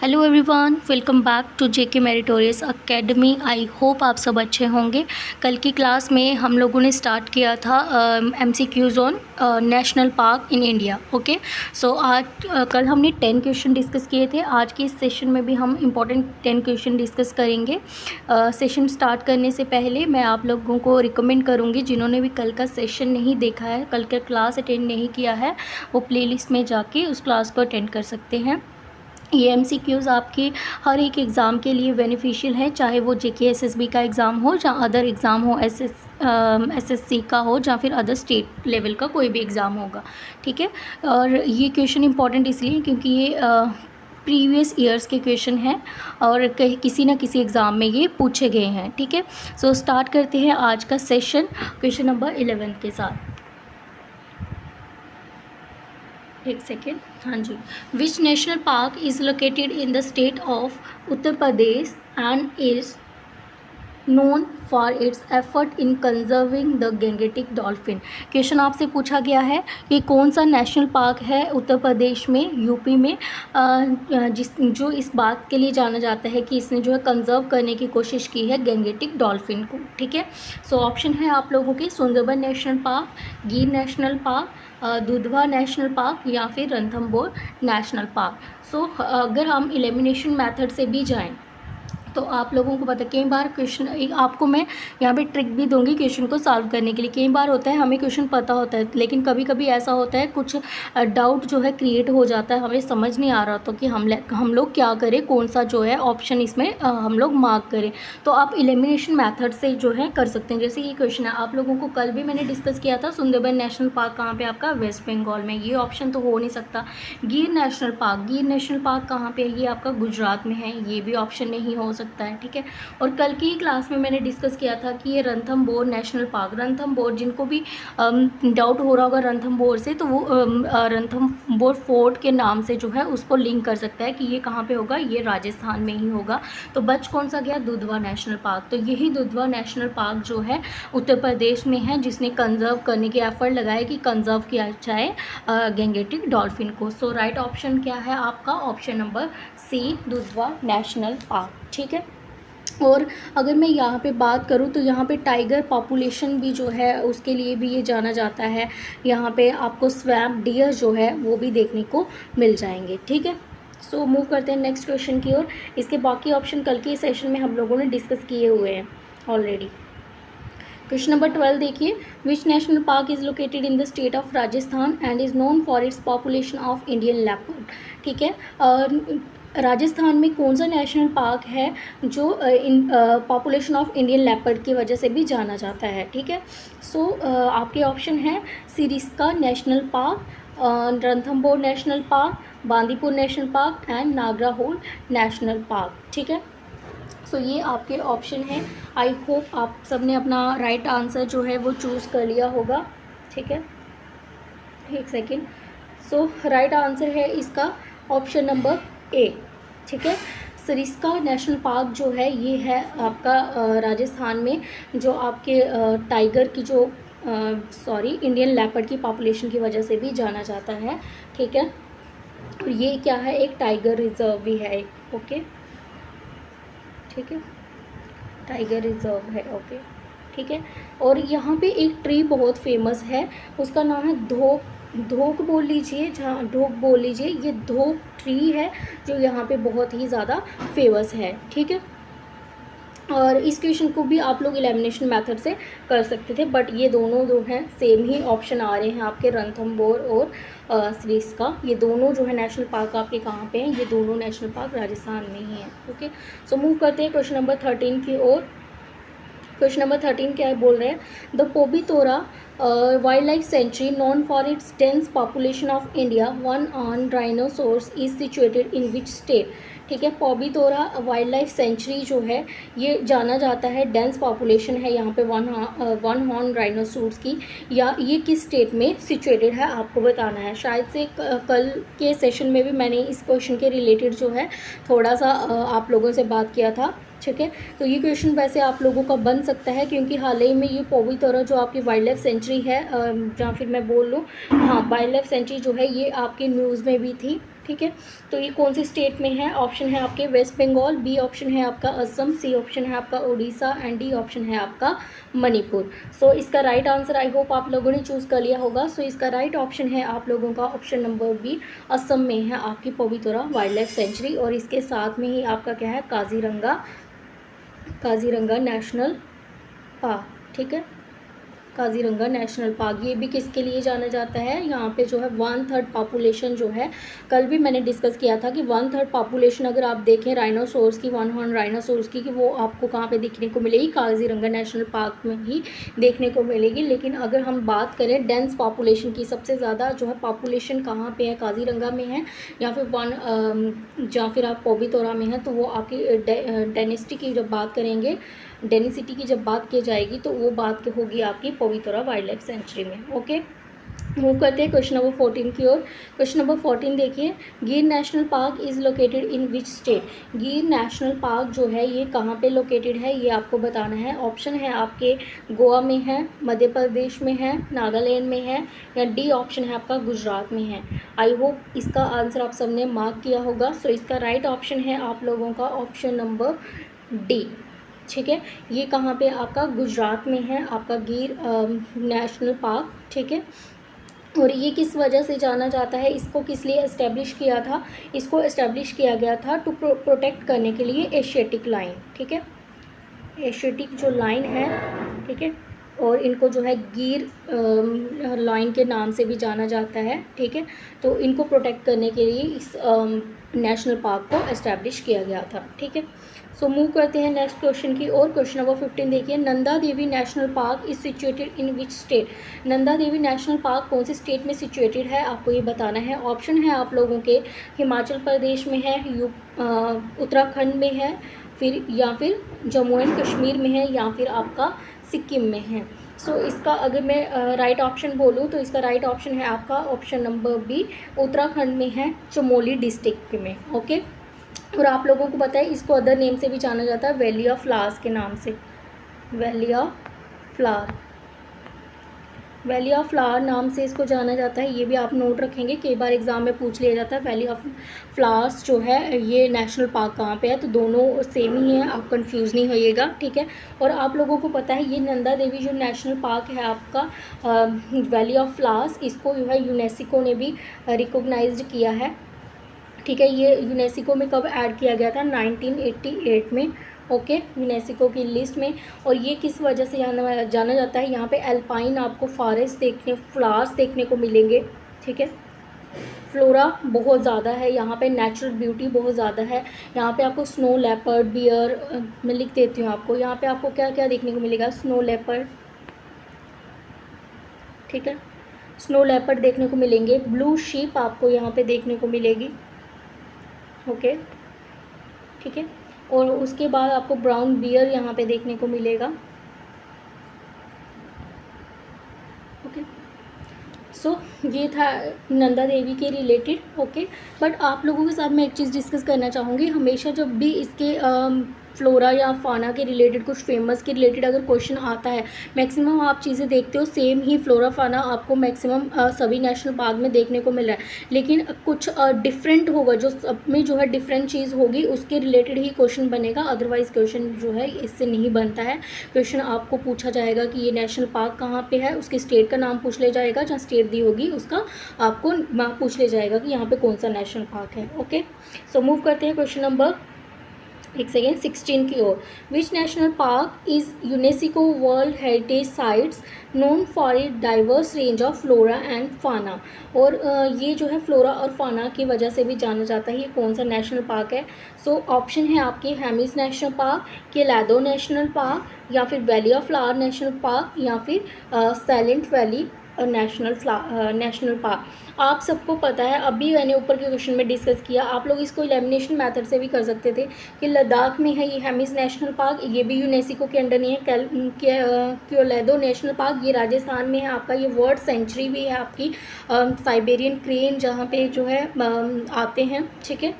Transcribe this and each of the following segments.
Hello everyone, welcome back to JK meritorious academy. I hope आप सब अच्छे होंगे। कल की क्लास में हम लोगों ने स्टार्ट किया था MCQs on national park in India. Okay, so आज कल हमने 10 क्वेश्चन डिस्कस किए थे। आज के इस सेशन में भी हम इम्पोर्टेंट 10 क्वेश्चन डिस्कस करेंगे। सेशन स्टार्ट करने से पहले मैं आप लोगों को रिकमेंड करूँगी, जिन्होंने भी कल का सेशन नहीं देखा है, कल का क्लास अटेंड नहीं किया है, वो प्लेलिस्ट में जाके उस क्लास को अटेंड कर सकते हैं। ये एमसीक्यूज़ आपके हर एक एग्ज़ाम के लिए बेनिफिशियल है, चाहे वो जेके एसएसबी का एग्ज़ाम हो या अदर एग्ज़ाम हो, एसएससी का हो या फिर अदर स्टेट लेवल का कोई भी एग्ज़ाम होगा। ठीक है, और ये क्वेश्चन इंपॉर्टेंट इसलिए क्योंकि ये प्रीवियस ईयर्स के क्वेश्चन हैं और किसी ना किसी एग्ज़ाम में ये पूछे गए हैं। ठीक है, सो स्टार्ट करते हैं आज का सेशन क्वेश्चन नंबर 11 के साथ। एक सेकेंड, हाँ जी। Which national park is located in the state of Uttar Pradesh and is known for its effort in conserving the Gangetic dolphin. Question आपसे पूछा गया है कि कौन सा नेशनल पार्क है उत्तर प्रदेश में, यूपी में, जो इस बात के लिए जाना जाता है कि इसने जो है कंजर्व करने की कोशिश की है गैंगेटिक डॉल्फिन को। ठीक है, सो ऑप्शन है आप लोगों के सुंदरबन नेशनल पार्क, गिर national park, Dudhwa national park या फिर रणथंभौर नेशनल पार्क। सो अगर हम एलिमिनेशन मेथड से भी जाएं तो आप लोगों को पता, कई बार क्वेश्चन आपको मैं यहाँ पे ट्रिक भी दूंगी क्वेश्चन को सॉल्व करने के लिए। कई बार होता है हमें क्वेश्चन पता होता है, लेकिन कभी कभी ऐसा होता है कुछ डाउट जो है क्रिएट हो जाता है, हमें समझ नहीं आ रहा तो कि हम लोग क्या करें, कौन सा जो है ऑप्शन इसमें हम लोग मार्क करें। तो आप एलिमिनेशन मैथड से जो है कर सकते हैं। जैसे ये क्वेश्चन है आप लोगों को कल भी मैंने डिस्कस किया था, सुंदरबन नेशनल पार्क कहाँ पर आपका, वेस्ट बंगाल में, ये ऑप्शन तो हो नहीं सकता। गिर नेशनल पार्क कहाँ पर है, ये आपका गुजरात में है, ये भी ऑप्शन नहीं हो सकता है। ठीक है, और कल की क्लास में मैंने डिस्कस किया था कि ये रणथंभौर नेशनल पार्क, रणथंभौर जिनको भी डाउट हो रहा होगा रणथंभौर से, तो वो रणथंभौर फोर्ट के नाम से जो है उसको लिंक कर सकता है कि ये कहाँ पे होगा, ये राजस्थान में ही होगा। तो बच कौन सा गया, दुधवा नेशनल पार्क। तो यही दुधवा नेशनल पार्क जो है उत्तर प्रदेश में है, जिसने कंजर्व करने के एफर्ट लगाए कि कंजर्व किया जाए गैंगेटिक डॉल्फिन को। सो राइट ऑप्शन क्या है आपका, option number C, Dudhwa national park. ठीक है, और अगर मैं यहाँ पे बात करूँ तो यहाँ पे टाइगर पॉपुलेशन भी जो है उसके लिए भी ये जाना जाता है। यहाँ पे आपको स्वैम्प डियर जो है वो भी देखने को मिल जाएंगे। ठीक है, सो मूव करते हैं नेक्स्ट क्वेश्चन की ओर। इसके बाकी ऑप्शन कल के सेशन में हम लोगों ने डिस्कस किए हुए हैं ऑलरेडी। क्वेश्चन नंबर 12 देखिए, विच national park is located in the state of Rajasthan and is known for its population of Indian leopard. ठीक है, राजस्थान में कौन सा नेशनल पार्क है जो पॉपुलेशन ऑफ इंडियन लेपर्ड की वजह से भी जाना जाता है। ठीक है, सो आपके ऑप्शन हैं Sariska national park, Ranthambore national park, Bandipur national park and Nagarhole national park. ठीक है, सो ये आपके ऑप्शन हैं। आई होप आप सब ने अपना राइट आंसर जो है वो चूज़ कर लिया होगा। ठीक है, एक सेकेंड, सो राइट आंसर है इसका ऑप्शन नंबर ए। ठीक है, सरिस्का नेशनल पार्क जो है ये है आपका राजस्थान में, जो आपके टाइगर की जो इंडियन लेपर्ड की पॉपुलेशन की वजह से भी जाना जाता है। ठीक है, और ये क्या है, एक टाइगर रिजर्व भी है एक। ओके, ठीक है, टाइगर रिजर्व है। ओके, ठीक है, और यहाँ पे एक ट्री बहुत फेमस है, उसका नाम है धोक बोल लीजिए, जहाँ ढोक बोल लीजिए, ये धोक ट्री है जो यहाँ पे बहुत ही ज़्यादा फेमस है। ठीक है, और इस क्वेश्चन को भी आप लोग एलिमिनेशन मेथड से कर सकते थे, बट ये दोनों जो हैं सेम ही ऑप्शन आ रहे हैं आपके, रणथंभौर और सरिस्का। ये दोनों जो है नेशनल पार्क आपके कहाँ पे हैं, ये दोनों नेशनल पार्क राजस्थान में ही हैं। ओके, सो मूव करते हैं क्वेश्चन नंबर 13 की ओर। क्वेश्चन नंबर 13 क्या है, बोल रहे हैं the Pobitora wild life sanctuary known for it's dense population of India, one on rhinoceros is situated in which state. ठीक है, पोबितोरा वाइल्ड लाइफ सेंचुरी जो है ये जाना जाता है, डेंस पॉपुलेशन है यहाँ पे वन हॉर्न राइनोसोर्स की, या ये किस स्टेट में सिचुएटेड है आपको बताना है। शायद से कल के सेशन में भी मैंने इस क्वेश्चन के रिलेटेड जो है थोड़ा सा आप लोगों से बात किया था। ठीक है, तो ये क्वेश्चन वैसे आप लोगों का बन सकता है, क्योंकि हाल ही में ये पोबितोरा जो आपकी वाइल्ड लाइफ सेंचुरी है, या फिर मैं बोल लूँ, हाँ, वाइल्ड लाइफ सेंचुरी जो है ये आपकी न्यूज़ में भी थी। ठीक ठीक है। तो ये कौन सी स्टेट में है? ऑप्शन है आपके वेस्ट बंगाल, बी ऑप्शन है आपका असम, सी ऑप्शन है आपका उड़ीसा एंड डी ऑप्शन है आपका मणिपुर। सो इसका राइट आंसर आई होप आप लोगों ने चूज़ कर लिया होगा। सो इसका राइट ऑप्शन है आप लोगों का ऑप्शन नंबर बी, असम में है आपकी पवितरा वाइल्ड लाइफ सेंचुरी, और इसके साथ में ही आपका क्या है, काजीरंगा नेशनल पार्क। ठीक है, काजीरंगा नेशनल पार्क, ये भी किसके लिए जाना जाता है? यहाँ पे जो है 1/3 पॉपुलेशन जो है, कल भी मैंने डिस्कस किया था कि 1/3 पॉपुलेशन अगर आप देखें राइनोसोर्स की, वन हॉर्न राइनोसोर्स की, कि वो आपको कहाँ पे देखने को मिलेगी? काजीरंगा नेशनल पार्क में ही देखने को मिलेगी। लेकिन अगर हम बात करें डेंस पॉपुलेशन की, सबसे ज़्यादा जो है पॉपुलेशन कहाँ पे है? काजीरंगा में है, या फिर आप पवितरा में है, तो वो आपकी डेनिसिटी की जब बात करेंगे, डेनिसिटी की जब बात की जाएगी तो वो बात होगी आपकी पवितरा वाइल्ड लाइफ सेंचुरी में। ओके, मूव करते हैं क्वेश्चन नंबर 14 की ओर। क्वेश्चन नंबर 14 देखिए, गिर national park is located in which state? गिर नेशनल पार्क जो है ये कहाँ पे लोकेटेड है, ये आपको बताना है। ऑप्शन है आपके गोवा में है, मध्य प्रदेश में है, नागालैंड में है, या डी ऑप्शन है आपका गुजरात में है। आई होप इसका आंसर आप सबने मार्क किया होगा। सो इसका राइट ऑप्शन है आप लोगों का ऑप्शन नंबर डी। ठीक है, ये कहाँ पे आपका गुजरात में है आपका गिर नेशनल पार्क। ठीक है, और ये किस वजह से जाना जाता है, इसको किस लिए इस्टेब्लिश किया था? इसको इस्टेब्लिश किया गया था टू प्रोटेक्ट करने के लिए एशियाटिक लाइन। ठीक है, एशियाटिक जो लाइन है, ठीक है, और इनको जो है गिर लाइन के नाम से भी जाना जाता है। ठीक है, तो इनको प्रोटेक्ट करने के लिए इस नेशनल पार्क को इस्टेब्लिश किया गया था। ठीक है, सो मूव करते हैं नेक्स्ट क्वेश्चन की और। क्वेश्चन नंबर 15 देखिए, Nanda Devi national park is situated in which state? Nanda Devi national park कौन सी स्टेट में सिचुएटेड है, आपको ये बताना है। ऑप्शन है आप लोगों के हिमाचल प्रदेश में है, उत्तराखंड में है, या फिर जम्मू एंड कश्मीर में है, या फिर आपका सिक्किम में है। सो इसका अगर मैं राइट ऑप्शन बोलूँ तो इसका राइट ऑप्शन है आपका ऑप्शन नंबर बी, उत्तराखंड में है, चमोली डिस्ट्रिक्ट में। ओके, और आप लोगों को पता है इसको अदर नेम से भी जाना जाता है, वैली ऑफ फ्लावर्स के नाम से। वैली ऑफ फ्लावर नाम से इसको जाना जाता है। ये भी आप नोट रखेंगे, कई बार एग्जाम में पूछ लिया जाता है वैली ऑफ फ्लावर्स जो है ये नेशनल पार्क कहाँ पे है, तो दोनों सेम ही है, आप कंफ्यूज नहीं होइएगा। ठीक है, और आप लोगों को पता है ये नंदा देवी जो नेशनल पार्क है आपका वैली ऑफ फ्लावर्स, इसको जो है यूनेस्को ने भी रिकॉग्नाइज्ड किया है। ठीक है, ये यूनेस्को में कब ऐड किया गया था? 1988 में। ओके, यूनेस्को की लिस्ट में। और ये किस वजह से जाना जाता है? यहाँ पे अल्पाइन आपको फ्लावर्स देखने को मिलेंगे। ठीक है, फ्लोरा बहुत ज़्यादा है यहाँ पे, नेचुरल ब्यूटी बहुत ज़्यादा है यहाँ पे। आपको स्नो लेपर्ड, बियर, मैं लिख देती हूँ आपको, यहाँ पे आपको क्या क्या देखने को मिलेगा? स्नो लेपर्ड, ठीक है, स्नो लेपर्ड देखने को मिलेंगे। ब्लू शीप आपको यहाँ पे देखने को मिलेगी। ओके, ठीक है, और उसके बाद आपको ब्राउन बियर यहाँ पे देखने को मिलेगा। ओके, सो ये था नंदा देवी के रिलेटेड। ओके, बट आप लोगों के साथ मैं एक चीज़ डिस्कस करना चाहूँगी, हमेशा जब भी इसके फ्लोरा या फाना के रिलेटेड, कुछ फेमस के रिलेटेड अगर क्वेश्चन आता है, मैक्सिमम आप चीज़ें देखते हो सेम ही फ्लोरा फाना आपको मैक्सिमम सभी नेशनल पार्क में देखने को मिल रहा है, लेकिन कुछ डिफरेंट होगा, जो सब में जो है डिफरेंट चीज़ होगी उसके रिलेटेड ही क्वेश्चन बनेगा। अदरवाइज़ क्वेश्चन जो है इससे नहीं बनता है। क्वेश्चन आपको पूछा जाएगा कि ये नेशनल पार्क कहाँ पे है, उसके स्टेट का नाम पूछ ले जाएगा, जहाँ स्टेट दी होगी उसका आपको पूछ ले जाएगा कि यहाँ पे कौन सा नेशनल पार्क है। ओके, सो मूव करते हैं क्वेश्चन नंबर 16 की ओर। Which national park is UNESCO world heritage sites known for it diverse range of flora and fauna? और ये जो है फ्लोरा और फाना की वजह से भी जाना जाता है। ये कौन सा नेशनल पार्क है? सो ऑप्शन है आपके Hemis national park, Keoladeo national park, या फिर valley of flower national park, या फिर साइलेंट वैली नेशनल पार्क। आप सबको पता है, अभी मैंने ऊपर के क्वेश्चन में डिस्कस किया, आप लोग इसको एलिमिनेशन मेथड से भी कर सकते थे कि लद्दाख में है ये हेमिस नेशनल पार्क, ये भी यूनेस्को के अंडर नहीं है। केलादो नेशनल पार्क ये राजस्थान में है आपका, ये वर्ल्ड सेंचुरी भी है आपकी, साइबेरियन क्रेन जहाँ पे जो है आते हैं। ठीक है,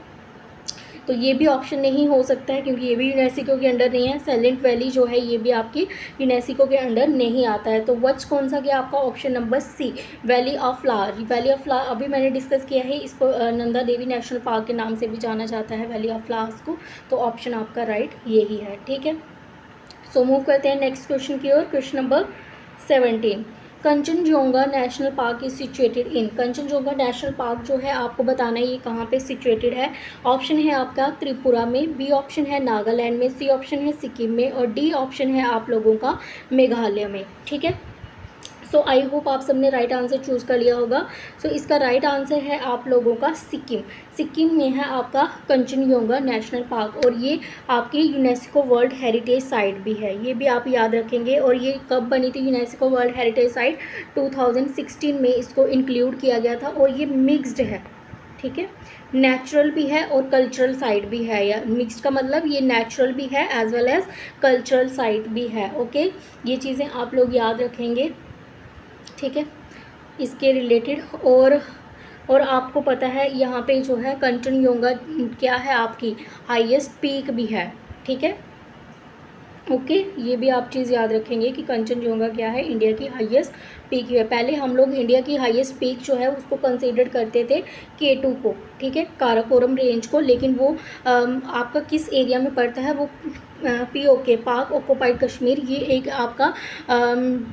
तो ये भी ऑप्शन नहीं हो सकता है क्योंकि ये भी यूनेस्को के अंडर नहीं है। साइलेंट वैली जो है ये भी आपकी यूनेस्को के अंडर नहीं आता है। तो वच कौन सा गया आपका? Option number C, valley of flower. Valley of flower अभी मैंने डिस्कस किया है, इसको नंदा देवी नेशनल पार्क के नाम से भी जाना जाता है, वैली ऑफ फ्लावर्स को। तो ऑप्शन आपका राइट यही है, ठीक है। सो मूव करते हैं नेक्स्ट क्वेश्चन की ओर। Question number 17, Kanchenjunga national park is situated in. Kanchenjunga national park जो है आपको बताना है ये कहाँ पे सिचुएटेड है। ऑप्शन है आपका त्रिपुरा में, बी ऑप्शन है नागालैंड में, सी ऑप्शन है सिक्किम में और डी ऑप्शन है आप लोगों का मेघालय में, ठीक है। सो आई होप आप सबने राइट आंसर चूज़ कर लिया होगा। सो इसका राइट आंसर है आप लोगों का सिक्किम। सिक्किम में है आपका कंचनजोंगा नेशनल पार्क और ये आपकी यूनेस्को वर्ल्ड हेरिटेज साइट भी है, ये भी आप याद रखेंगे। और ये कब बनी थी यूनेस्को वर्ल्ड हेरिटेज साइट? 2016 में इसको इंक्लूड किया गया था और ये मिक्स्ड है, ठीक है। नेचुरल भी है और कल्चरल साइट भी है, या मिक्स्ड का मतलब ये नेचुरल भी है as well as cultural site भी है, ओके। ये चीज़ें आप लोग याद रखेंगे, ठीक है, इसके रिलेटेड। और आपको पता है यहाँ पे जो है कंचनजोंगा क्या है आपकी हाईएस्ट पीक भी है, ठीक है, ओके। ये भी आप चीज़ याद रखेंगे कि कंचनजोंगा क्या है, इंडिया की हाईएस्ट पीक है। पहले हम लोग इंडिया की हाईएस्ट पीक जो है उसको कंसीडर करते थे K2 को, ठीक है, काराकोरम रेंज को, लेकिन वो आपका किस एरिया में पड़ता है? वो POK, पाक ऑक्युपाइड कश्मीर, ये एक आपका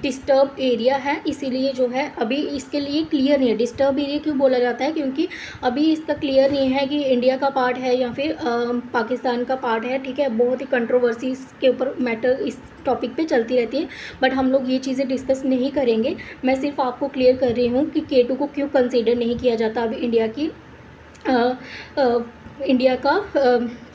डिस्टर्ब एरिया है, इसीलिए जो है अभी इसके लिए क्लियर नहीं है। डिस्टर्ब एरिया क्यों बोला जाता है? क्योंकि अभी इसका क्लियर नहीं है कि इंडिया का पार्ट है या फिर पाकिस्तान का पार्ट है, ठीक है। बहुत ही कंट्रोवर्सी के ऊपर मैटर इस टॉपिक पे चलती रहती है, बट हम लोग ये चीज़ें डिस्कस नहीं करेंगे। मैं सिर्फ आपको क्लियर कर रही हूँ कि K2 को क्यों कंसीडर नहीं किया जाता अभी इंडिया का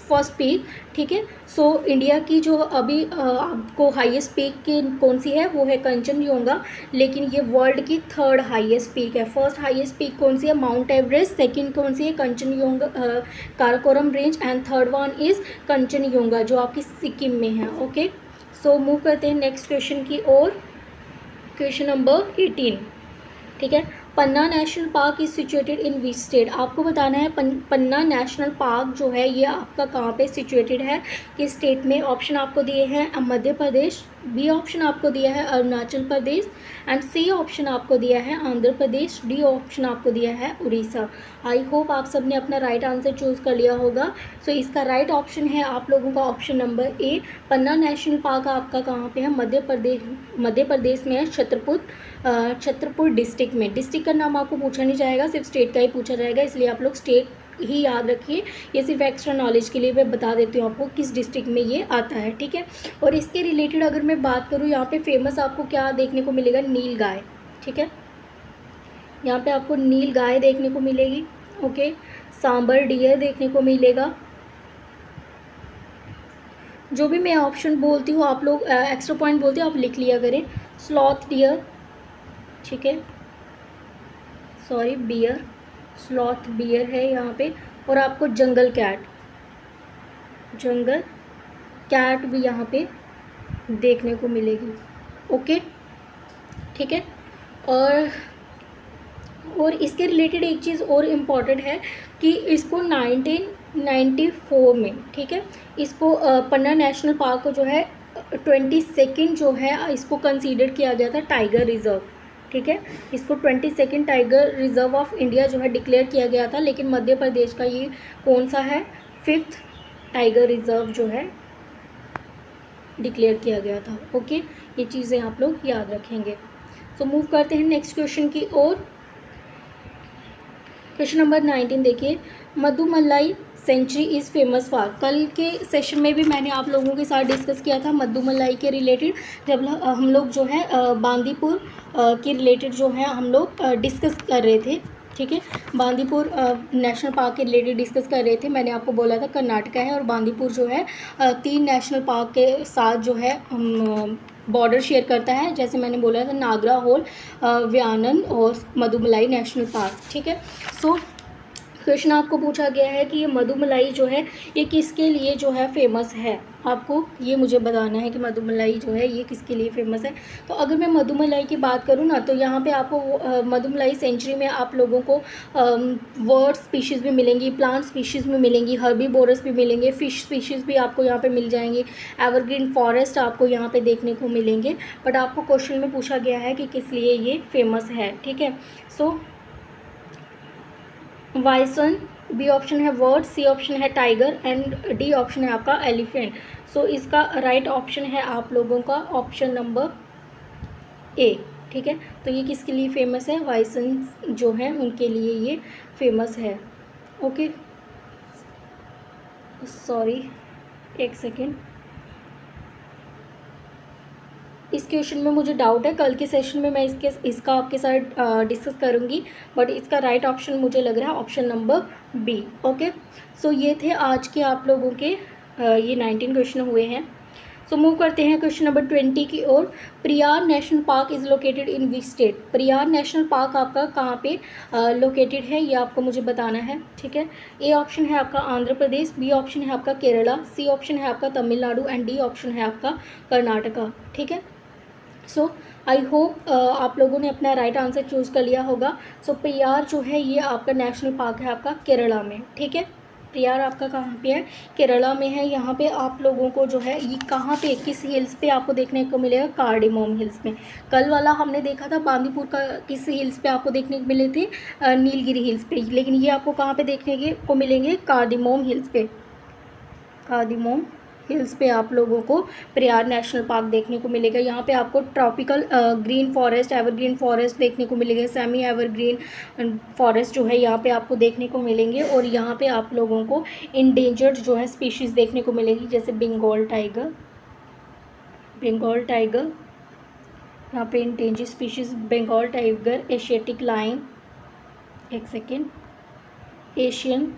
फर्स्ट पीक, ठीक है। सो इंडिया की जो अभी आपको हाईएस्ट पीक की कौन सी है? वो है कंचनजोंगा, लेकिन ये वर्ल्ड की थर्ड हाईएस्ट पीक है। फर्स्ट हाईएस्ट पीक कौन सी है? Mount Everest. सेकंड कौन सी है? Kanchenjunga Karakoram range and third one is Kanchenjunga जो आपकी सिक्किम में है, ओके। सो मूव करते हैं नेक्स्ट क्वेश्चन की ओर। क्वेश्चन नंबर 18, ठीक है। Panna national park is situated in which state? आपको बताना है पन्ना नेशनल पार्क जो है ये आपका कहाँ पे सिचुएटेड है, किस स्टेट में? ऑप्शन आपको दिए हैं मध्य प्रदेश, बी ऑप्शन आपको दिया है Arunachal Pradesh and C option आपको दिया है आंध्र प्रदेश, डी ऑप्शन आपको दिया है उड़ीसा। आई होप आप सब ने अपना राइट आंसर चूज़ कर लिया होगा। सो इसका राइट ऑप्शन है आप लोगों का option number A. Panna national park आपका कहाँ पे है? मध्य प्रदेश में है, छतरपुर डिस्ट्रिक्ट में। डिस्ट्रिक्ट का नाम आपको पूछा नहीं जाएगा, सिर्फ स्टेट का ही पूछा जाएगा, इसलिए आप लोग स्टेट ही याद रखिए। ये सिर्फ एक्स्ट्रा नॉलेज के लिए मैं बता देती हूँ आपको किस डिस्ट्रिक्ट में ये आता है, ठीक है। और इसके रिलेटेड अगर मैं बात करूँ, यहाँ पे फेमस आपको क्या देखने को मिलेगा? नील गाय, ठीक है। यहाँ पे आपको नील गाय देखने को मिलेगी, ओके। सांबर डियर देखने को मिलेगा। जो भी मैं ऑप्शन बोलती हूँ आप लोग एक्स्ट्रा पॉइंट बोलते हो आप लिख लिया करें। स्लॉथ डियर, ठीक है, सॉरी बियर, स्लॉथ बियर है यहाँ पे। और आपको जंगल कैट भी यहाँ पे देखने को मिलेगी, ओके, ठीक है। और इसके रिलेटेड एक चीज़ और इम्पॉर्टेंट है कि इसको 1994 में, ठीक है, इसको पन्ना नेशनल पार्क को जो है 22nd जो है इसको कंसीडर किया गया था टाइगर रिजर्व, ठीक है। इसको 22nd tiger reserve of India जो है डिक्लेयर किया गया था, लेकिन मध्य प्रदेश का ये कौन सा है? 5th टाइगर रिजर्व जो है डिक्लेयर किया गया था, ओके। ये चीज़ें आप लोग याद रखेंगे। सो मूव करते हैं नेक्स्ट क्वेश्चन की ओर। क्वेश्चन नंबर 19 देखिए। Mudumalai sanctuary is famous for. कल के सेशन में भी मैंने आप लोगों के साथ डिस्कस किया था मधुमलाई के रिलेटेड, जब हम लोग जो है बांदीपुर के रिलेटेड जो है हम लोग डिस्कस कर रहे थे, ठीक है। बांदीपुर नेशनल पार्क के रिलेटेड डिस्कस कर रहे थे। मैंने आपको बोला था कर्नाटका है और बांदीपुर जो है 3 नेशनल पार्क के साथ जो है बॉर्डर शेयर करता है, जैसे मैंने बोला था नागरा होल, व्यानन और मधुमलाई नेशनल पार्क, ठीक है। सो क्वेश्चन आपको पूछा गया है कि ये मधुमलाई जो है ये किसके लिए जो है फेमस है। आपको ये मुझे बताना है कि मधुमलाई जो है ये किसके लिए फेमस है। तो अगर मैं मधुमलाई की बात करूँ ना, तो यहाँ पे आपको मधुमलाई सेंचुरी में आप लोगों को बर्ड स्पीशीज़ भी मिलेंगी, प्लांट स्पीशीज़ भी मिलेंगी, हर्बीवोरस भी मिलेंगे, फिश स्पीशीज़ भी आपको यहाँ पे मिल जाएंगे, एवरग्रीन फॉरेस्ट आपको यहाँ पे देखने को मिलेंगे। बट आपको क्वेश्चन में पूछा गया है कि किस लिए ये फेमस है। ठीक है, सो वाइसन, बी ऑप्शन है वर्ड, सी ऑप्शन है टाइगर एंड डी ऑप्शन है आपका एलिफेंट। सो इसका राइट ऑप्शन है आप लोगों का ऑप्शन नंबर ए। ठीक है, तो ये किसके लिए फेमस है, वाइसन जो है उनके लिए ये फेमस है। ओके, सॉरी एक सेकेंड, इस क्वेश्चन में मुझे डाउट है, कल के सेशन में मैं इसका आपके साथ डिस्कस करूँगी, बट इसका राइट ऑप्शन मुझे लग रहा है ऑप्शन नंबर बी। ओके, सो ये थे आज के आप लोगों के ये 19 क्वेश्चन हुए हैं। सो मूव करते हैं क्वेश्चन नंबर 20 की ओर। Periyar national park is located in which state. Periyar national park आपका कहाँ पे लोकेटेड है, ये आपको मुझे बताना है। ठीक है, ए ऑप्शन है आपका आंध्र प्रदेश, बी ऑप्शन है आपका केरला, सी ऑप्शन है आपका तमिलनाडु एंड डी ऑप्शन है आपका कर्नाटका। ठीक है, सो आई होप आप लोगों ने अपना राइट आंसर चूज़ कर लिया होगा। सो प्रियार जो है ये आपका नेशनल पार्क है आपका केरला में। ठीक है, प्रियार आपका कहाँ पे है, केरला में है। यहाँ पे आप लोगों को जो है ये कहाँ पे, किस हिल्स पे आपको देखने को मिलेगा, कार्डेमोम हिल्स में। कल वाला हमने देखा था बांदीपुर का, किस हिल्स पे आपको देखने को मिले थे, नीलगिरी हिल्स पे, लेकिन ये आपको कहाँ पे देखने को मिलेंगे, कार्डेमोम हिल्स पे। कार्डेमोम हिल्स पे आप लोगों को प्रियार नेशनल पार्क देखने को मिलेगा। यहाँ पे आपको tropical green forest, evergreen forest देखने को मिलेंगे, सेमी एवरग्रीन फॉरेस्ट जो है यहाँ पे आपको देखने को मिलेंगे। और यहाँ पे आप लोगों को इंडेंजर्ड जो है स्पीशीज़ देखने को मिलेगी, जैसे बंगाल टाइगर, यहाँ पे endangered species Bengal tiger, Asiatic lion, एक सेकेंड, एशियन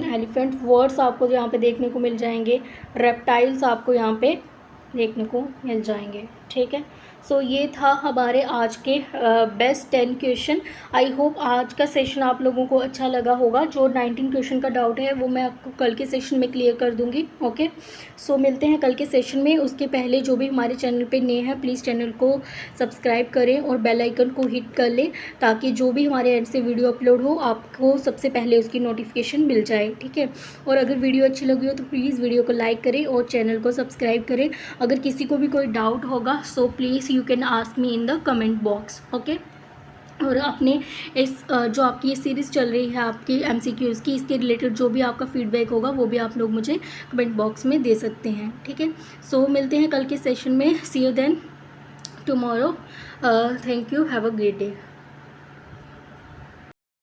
एलिफेंट वर्ड्स आपको यहाँ पे देखने को मिल जाएंगे, रेप्टाइल्स आपको यहाँ पे देखने को मिल जाएंगे। ठीक है, सो ये था हमारे आज के बेस्ट 10 क्वेश्चन। आई होप आज का सेशन आप लोगों को अच्छा लगा होगा। जो 19 क्वेश्चन का डाउट है वो मैं आपको कल के सेशन में क्लियर कर दूंगी। ओके, सो मिलते हैं कल के सेशन में। उसके पहले जो भी हमारे चैनल पे नए हैं प्लीज़ चैनल को सब्सक्राइब करें और बेल आइकन को हिट कर लें, ताकि जो भी हमारे एंड से वीडियो अपलोड हो आपको सबसे पहले उसकी नोटिफिकेशन मिल जाए। ठीक है, और अगर वीडियो अच्छी लगी हो तो प्लीज़ वीडियो को लाइक करें और चैनल को सब्सक्राइब करें। अगर किसी को भी कोई डाउट होगा so please you can ask me in the comment box. Okay, और अपने इस जो आपकी ये सीरीज़ चल रही है आपकी MCQs की, इसके रिलेटेड जो भी आपका फीडबैक होगा वो भी आप लोग मुझे कमेंट बॉक्स में दे सकते हैं। ठीक है, सो मिलते हैं कल के सेशन में। See you then tomorrow. Thank you, have a great day.